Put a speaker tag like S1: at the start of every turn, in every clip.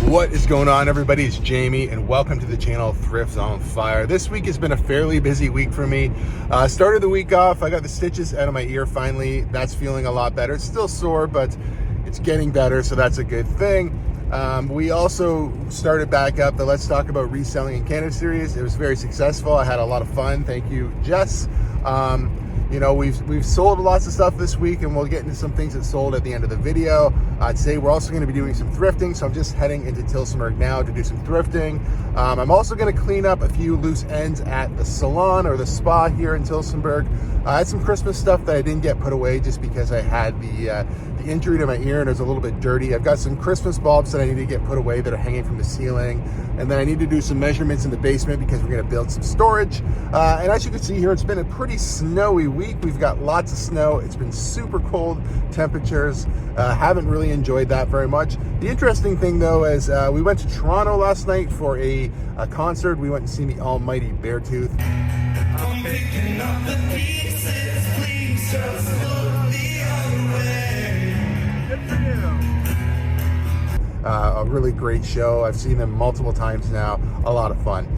S1: What is going on, everybody? It's Jamie and welcome to the channel Thrift on Fire. This week has been a fairly busy week for me. Started the week off, I got the stitches out of my ear finally. That's feeling a lot better. It's still sore, but it's getting better, so that's a good thing. We also started back up the Let's Talk About Reselling in Canada series. It was very successful. I had a lot of fun. Thank you, Jess. You know, we've sold lots of stuff this week, and we'll get into some things that sold at the end of the video. Today we're also going to be doing some thrifting, so I'm just heading into Tillsonburg now to do some thrifting. I'm also going to clean up a few loose ends at the salon or the spa here in Tillsonburg. I had some Christmas stuff that I didn't get put away just because I had the injury to my ear and it was a little bit dirty. I've got some Christmas bulbs that I need to get put away that are hanging from the ceiling, and then I need to do some measurements in the basement because we're going to build some storage. And as you can see here, it's been a pretty snowy week. We've got lots of snow. It's been super cold temperatures. Haven't really enjoyed that very much. The interesting thing though is we went to Toronto last night for a concert. We went to see the almighty Beartooth. I'm picking up the pieces, please just look the other way. Good for you. A really great show. I've seen them multiple times now. A lot of fun.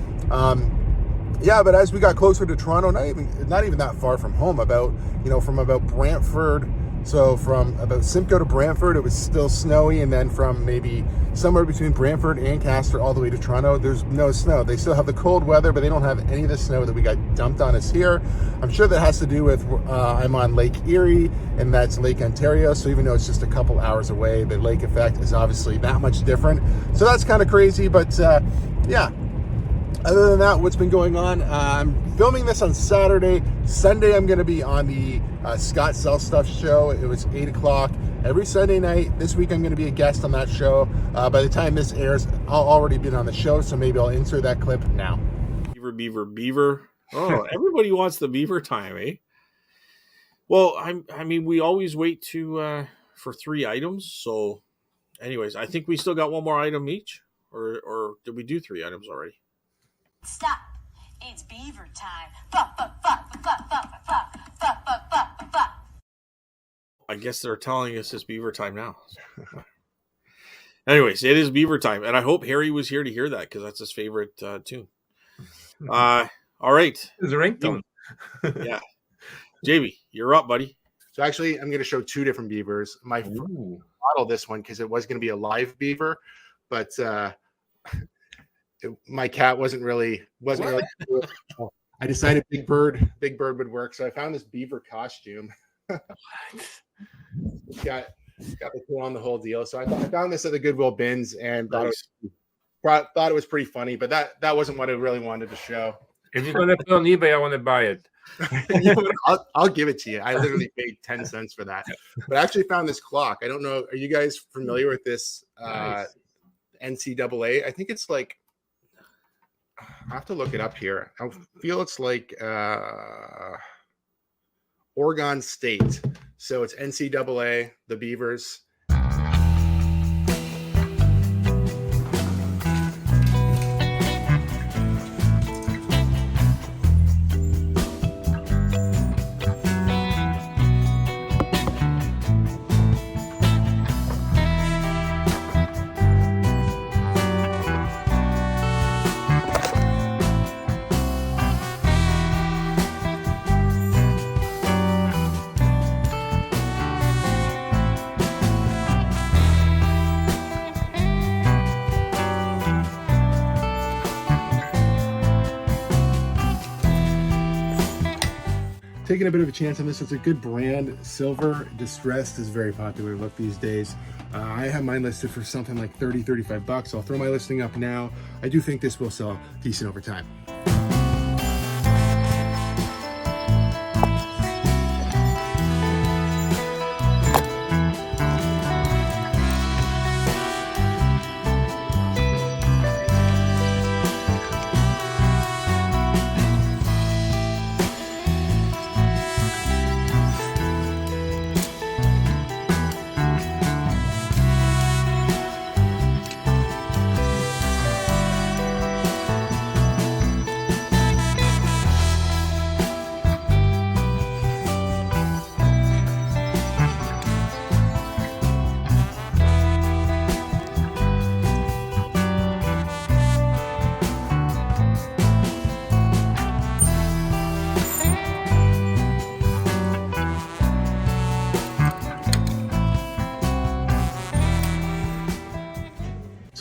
S1: Yeah, but as we got closer to Toronto, not even that far from home, from about Brantford. So from about Simcoe to Brantford, it was still snowy, and then from maybe somewhere between Brantford and Castor all the way to Toronto, there's no snow. They still have the cold weather, but they don't have any of the snow that we got dumped on us here. I'm sure that has to do with I'm on Lake Erie, and that's Lake Ontario, so even though it's just a couple hours away, the lake effect is obviously that much different. So that's kind of crazy, but yeah. Other than that, what's been going on? I'm filming this on Saturday. Sunday, I'm going to be on the Scott Sell Stuff show. It was 8 o'clock every Sunday night. This week, I'm going to be a guest on that show. By the time this airs, I'll already been on the show, so maybe I'll insert that clip now.
S2: Beaver. Oh, everybody wants the Beaver Time, eh? Well, I mean, we always wait for 3 items. So, anyways, I think we still got one more item each, or did we do 3 items already?
S3: Stop. It's Beaver Time.
S2: I guess they're telling us it's Beaver Time now. Anyways, it is Beaver Time. And I hope Harry was here to hear that because that's his favorite tune. All right.
S4: It's a ringtone.
S2: Yeah. JB, you're up, buddy.
S1: So actually, I'm going to show 2 different beavers. My model this one because it was going to be a live beaver, but my cat wasn't really. I decided Big Bird would work, so I found this beaver costume. got to put on the whole deal. So I found this at the Goodwill bins and thought it was pretty funny, but that wasn't what I really wanted to show.
S4: If you're gonna put it on eBay, I want to buy it.
S1: I'll give it to you. I literally paid 10 cents for that. But I actually found this clock. I don't know. Are you guys familiar with this NCAA? I think it's like. I have to look it up here. I feel it's like Oregon State. So it's NCAA, the Beavers. Taking a bit of a chance on this. It's a good brand. Silver Distressed is a very popular look these days. I have mine listed for something like $30-35. I'll throw my listing up now. I do think this will sell decent over time.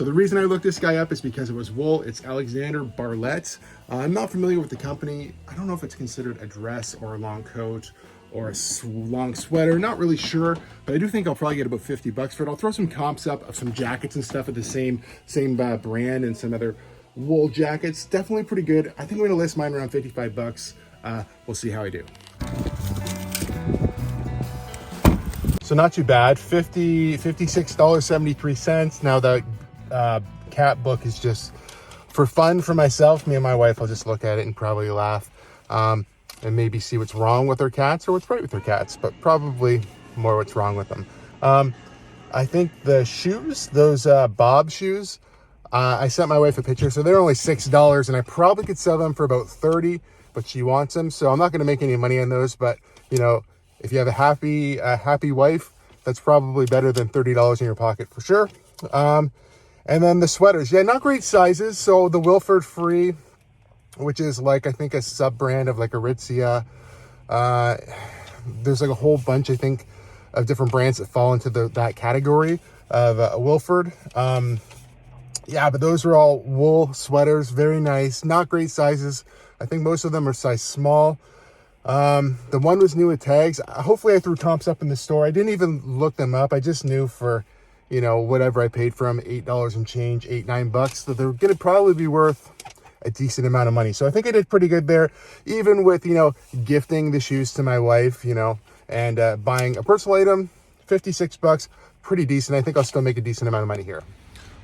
S1: the reason I looked this guy up is because it was wool. It's Alexander Barlett. I'm not familiar with the company. I don't know if it's considered a dress or a long coat or a long sweater, not really sure, but I do think I'll probably get about 50 bucks for it. I'll throw some comps up of some jackets and stuff at the same brand and some other wool jackets. Definitely pretty good. I think I'm gonna list mine around 55 bucks. We'll see how I do. So not too bad, $56.73. Now the cat book is just for fun for myself. Me and my wife will just look at it and probably laugh. And maybe see what's wrong with their cats or what's right with their cats, but probably more what's wrong with them. I think the shoes, those Bob shoes, I sent my wife a picture, so they're only $6 and I probably could sell them for about 30, but she wants them. So I'm not gonna make any money on those, but you know, if you have a happy wife, that's probably better than $30 in your pocket for sure. And then the sweaters, yeah, not great sizes. So the Wilford Free, which is like, I think a sub brand of like Aritzia. There's like a whole bunch, I think, of different brands that fall into that category of Wilford. Yeah, but those are all wool sweaters, very nice, not great sizes. I think most of them are size small. The one was new with tags. Hopefully I threw comps up in the store. I didn't even look them up. I just knew for, you know, whatever I paid for them, $8 and change, $9 bucks. So they're gonna probably be worth a decent amount of money. So I think I did pretty good there, even with, you know, gifting the shoes to my wife, you know, and buying a personal item, 56 bucks, pretty decent. I think I'll still make a decent amount of money here.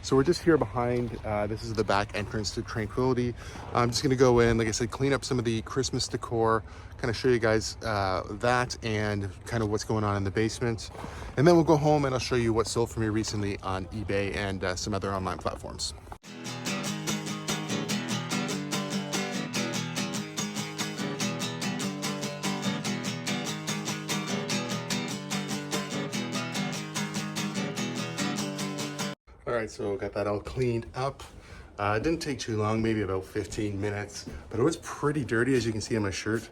S1: So we're just here behind, this is the back entrance to Tranquility. I'm just gonna go in, like I said, clean up some of the Christmas decor, kind of show you guys that and kind of what's going on in the basement. And then we'll go home and I'll show you what sold for me recently on eBay and some other online platforms. All right, so got that all cleaned up. It didn't take too long, maybe about 15 minutes, but it was pretty dirty, as you can see on my shirt.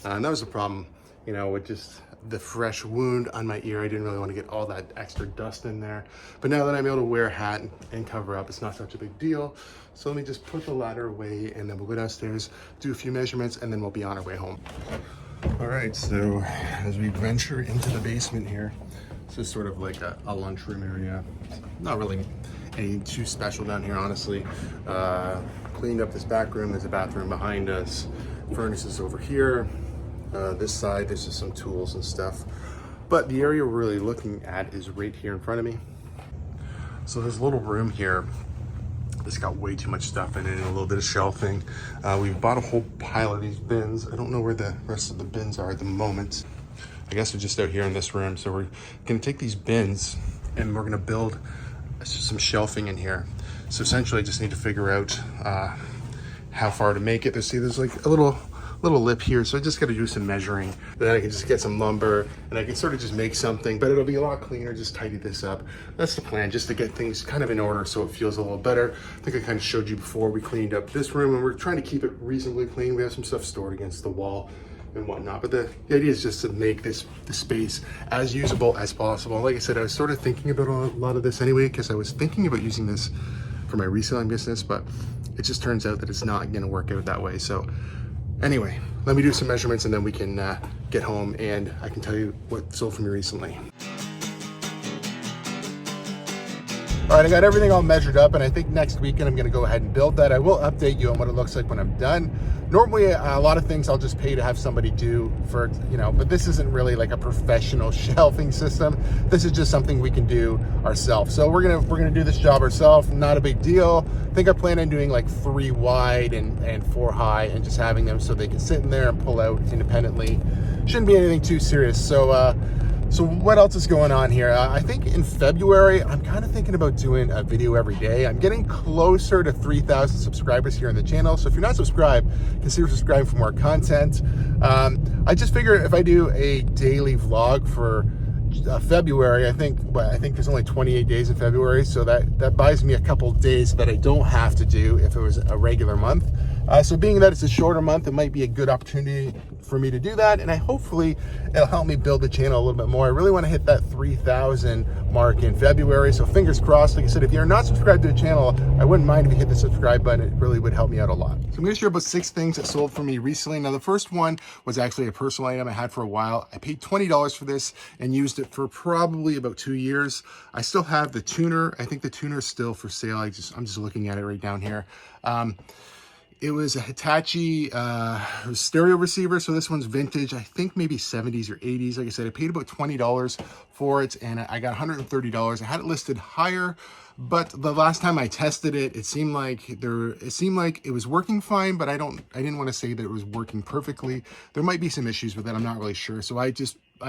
S1: And that was the problem, you know, with just the fresh wound on my ear. I didn't really want to get all that extra dust in there. But now that I'm able to wear a hat and cover up, it's not such a big deal. So let me just put the ladder away and then we'll go downstairs, do a few measurements, and then we'll be on our way home. All right, so as we venture into the basement here, this is sort of like a lunchroom area. Not really anything too special down here, honestly. Cleaned up this back room. There's a bathroom behind us. Furnace is over here. This side, there's just some tools and stuff. But the area we're really looking at is right here in front of me. So there's a little room here. It's got way too much stuff in it and a little bit of shelving. We bought a whole pile of these bins. I don't know where the rest of the bins are at the moment. I guess they're just out here in this room. So we're gonna take these bins and we're gonna build some shelving in here. So essentially I just need to figure out how far to make it. There's like a little lip here. So I just gotta do some measuring. Then I can just get some lumber and I can sort of just make something, but it'll be a lot cleaner, just tidy this up. That's the plan, just to get things kind of in order so it feels a little better. I think I kind of showed you before we cleaned up this room and we're trying to keep it reasonably clean. We have some stuff stored against the wall and whatnot, but the idea is just to make the space as usable as possible. Like I said, I was sort of thinking about a lot of this anyway, because I was thinking about using this for my reselling business, but it just turns out that it's not going to work out that way. So anyway, let me do some measurements and then we can get home and I can tell you what sold for me recently. All right, I got everything all measured up and I think next weekend I'm gonna go ahead and build that. I will update you on what it looks like when I'm done. Normally, a lot of things I'll just pay to have somebody do for, you know, but this isn't really like a professional shelving system. This is just something we can do ourselves. So we're gonna do this job ourselves, not a big deal. I think I plan on doing like 3 wide and 4 high and just having them so they can sit in there and pull out independently. Shouldn't be anything too serious. So what else is going on here? I think in February, I'm kind of thinking about doing a video every day. I'm getting closer to 3,000 subscribers here on the channel. So if you're not subscribed, consider subscribing for more content. I just figured if I do a daily vlog for February, I think there's only 28 days in February. So that buys me a couple days that I don't have to do if it was a regular month. So being that it's a shorter month, it might be a good opportunity for me to do that, and hopefully it'll help me build the channel a little bit more. I really want to hit that 3,000 mark in February, so fingers crossed. Like I said, if you're not subscribed to the channel, I wouldn't mind if you hit the subscribe button. It really would help me out a lot. So I'm going to share about 6 things that sold for me recently. Now the first one was actually a personal item I had for a while. I paid $20 for this and used it for probably about 2 years. I still have the tuner. I think the tuner is still for sale. I'm just looking at it right down here. It was a Hitachi stereo receiver, so this one's vintage, I think maybe 70s or 80s. Like I said, I paid about $20 for it, and I got $130. I had it listed higher, but the last time I tested it, it seemed like it was working fine, but I didn't want to say that it was working perfectly. There might be some issues with it, I'm not really sure. So I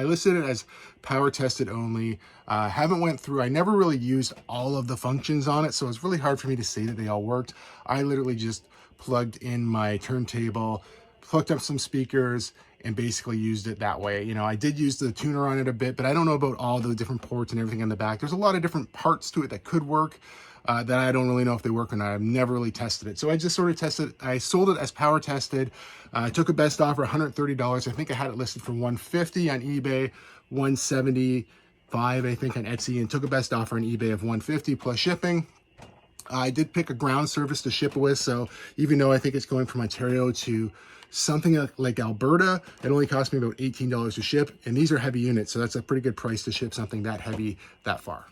S1: listed it as power tested only. Haven't went through, I never really used all of the functions on it, so it's really hard for me to say that they all worked. I literally just plugged in my turntable, hooked up some speakers, and basically used it that way. You know, I did use the tuner on it a bit, but I don't know about all the different ports and everything on the back. There's a lot of different parts to it that could work that I don't really know if they work or not. I've never really tested it. So I just sort of tested, I sold it as power tested. I took a best offer, $130. I think I had it listed for $150 on eBay, $175 I think on Etsy, and took a best offer on eBay of $150 plus shipping. I did pick a ground service to ship with, so even though I think it's going from Ontario to something like Alberta, it only cost me about $18 to ship, and these are heavy units, so that's a pretty good price to ship something that heavy that far.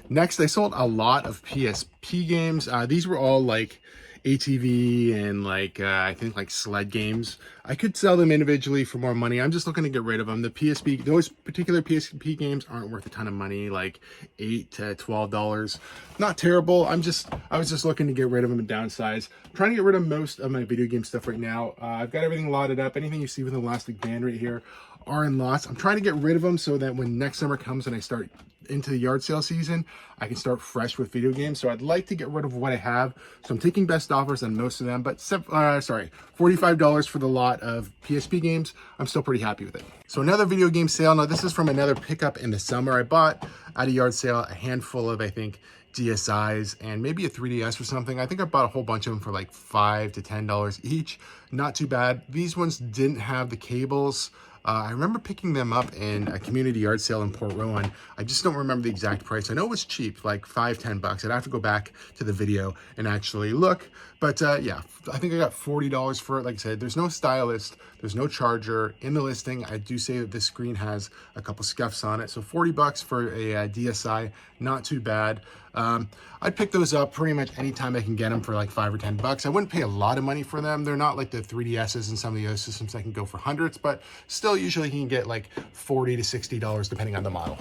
S1: Next, I sold a lot of PSP games. These were all like ATV and like I think like sled games. I could sell them individually for more money. I'm just looking to get rid of them. Those particular PSP games aren't worth a ton of money, like $8 to $12. Not terrible. I was just looking to get rid of them and downsize. I'm trying to get rid of most of my video game stuff right now. I've got everything lotted up. Anything you see with an elastic band right here are in lots. I'm trying to get rid of them so that when next summer comes and I start into the yard sale season, I can start fresh with video games. So I'd like to get rid of what I have. So I'm taking best offers on most of them, but $45 for the lot of PSP games. I'm still pretty happy with it. So another video game sale. Now this is from another pickup in the summer. I bought at a yard sale a handful of, I think, DSIs and maybe a 3DS or something. I think I bought a whole bunch of them for like $5 to $10 each. Not too bad. These ones didn't have the cables. I remember picking them up in a community yard sale in Port Rowan. I just don't remember the exact price. I know it was cheap, like $5-10. I'd have to go back to the video and actually look. But yeah, I think I got $40 for it. Like I said, there's no stylist, there's no charger in the listing. I do say that this screen has a couple scuffs on it. So $40 for a DSI, not too bad. I'd pick those up pretty much anytime I can get them for like $5 or $10. I wouldn't pay a lot of money for them. They're not like the 3DSs and some of the other systems that can go for hundreds, but still usually you can get like $40 to $60 depending on the model.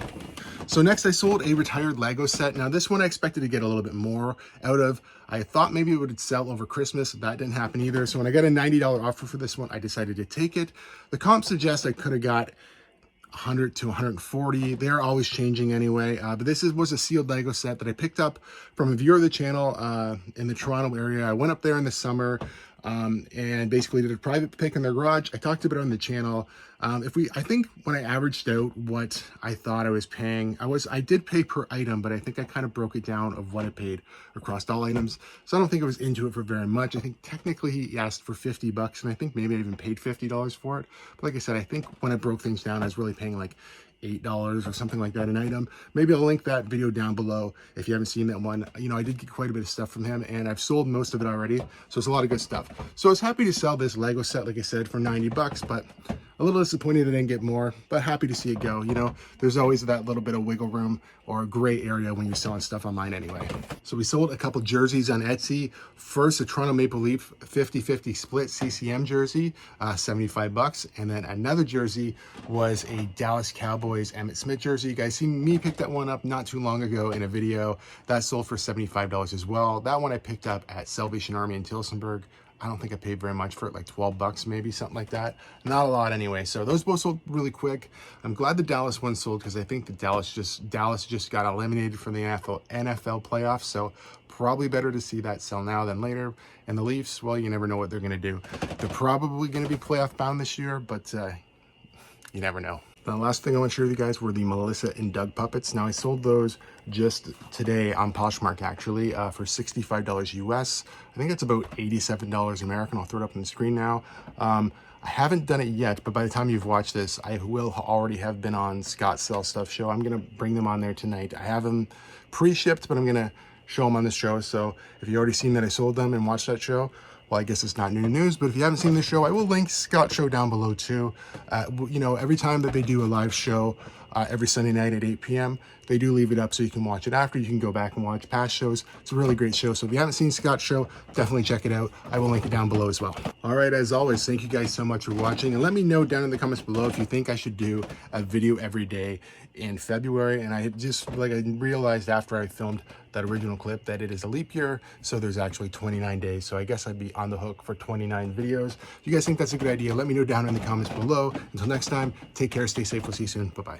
S1: So next I sold a retired Lego set. Now this one I expected to get a little bit more out of. I thought maybe it would sell over Christmas. That didn't happen either. So when I got a $90 offer for this one, I decided to take it. The comp suggests I could have got 100 to 140. They're always changing anyway. But this was a sealed Lego set that I picked up from a viewer of the channel in the Toronto area. I went up there in the summer and basically did a private pick in their garage. I talked about it on the channel. I think when I averaged out what I thought I was paying, I did pay per item, but I think I kind of broke it down of what I paid across all items. So I don't think I was into it for very much. I think technically he asked for $50, and I think maybe I even paid $50 for it. But like I said, I think when I broke things down, I was really paying like $8 or something like that an item. Maybe I'll link that video down below if you haven't seen that one. You know, I did get quite a bit of stuff from him, and I've sold most of it already, so it's a lot of good stuff. So I was happy to sell this Lego set, like I said, for $90, but a little disappointed I didn't get more, but happy to see it go. You know, there's always that little bit of wiggle room or a gray area when you're selling stuff online anyway. So we sold a couple jerseys on Etsy. First, a Toronto Maple Leaf 50-50 split CCM jersey, $75. And then another jersey was a Dallas Cowboys Emmitt Smith jersey. You guys seen me pick that one up not too long ago in a video. That sold for $75 as well. That one I picked up at Salvation Army in Tillsonburg. I don't think I paid very much for it, like $12 maybe, something like that. Not a lot anyway. So those both sold really quick. I'm glad the Dallas one sold because I think the Dallas just got eliminated from the NFL playoffs. So probably better to see that sell now than later. And the Leafs, well, you never know what they're going to do. They're probably going to be playoff bound this year, but you never know. The last thing I want to share with you guys were the Melissa and Doug puppets. Now I sold those just today on Poshmark actually for $65 US. I think that's about $87 American. I'll throw it up on the screen now. I haven't done it yet, but by the time you've watched this, I will already have been on Scott's Sell Stuff show. I'm gonna bring them on there tonight. I have them pre-shipped, but I'm gonna show them on this show. So if you already seen that I sold them and watched that show, well, I guess it's not new news, but if you haven't seen the show, I will link Scott's show down below too. You know, every time that they do a live show, every Sunday night at 8 p.m., they do leave it up so you can watch it after. You can go back and watch past shows. It's a really great show. So if you haven't seen Scott's show, definitely check it out. I will link it down below as well. All right, as always, thank you guys so much for watching. And let me know down in the comments below if you think I should do a video every day in February. And I just, like, I realized after I filmed that original clip that it is a leap year. So there's actually 29 days. So I guess I'd be on the hook for 29 videos. If you guys think that's a good idea, let me know down in the comments below. Until next time, take care, stay safe. We'll see you soon. Bye-bye.